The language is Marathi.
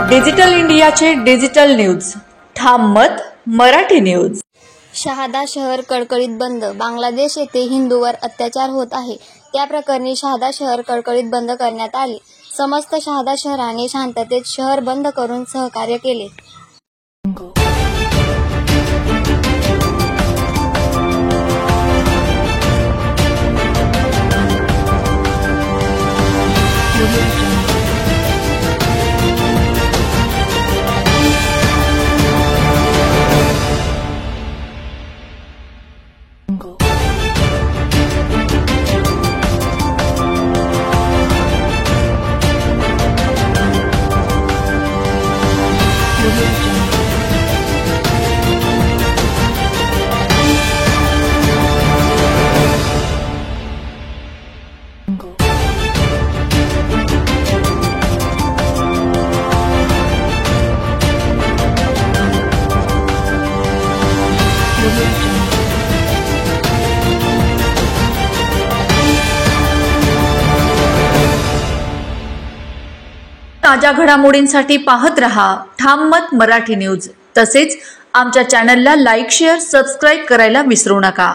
डिजिटल इंडियाचे डिजिटल न्यूज ठाम मत मराठी न्यूज। शहादा शहर कडकडीत बंद। बांगलादेश येथे हिंदूवर अत्याचार होत आहे त्या प्रकरणी शहादा शहर कडकडीत बंद करण्यात आले। समस्त शहादा शहराने शांततेत शहर बंद करून सहकार्य केले। ताज्या घडामोडींसाठी पाहत रहा ठाम मत मराठी न्यूज। तसेच आमच्या चॅनलला लाईक, शेअर, सबस्क्राइब करायला विसरू नका।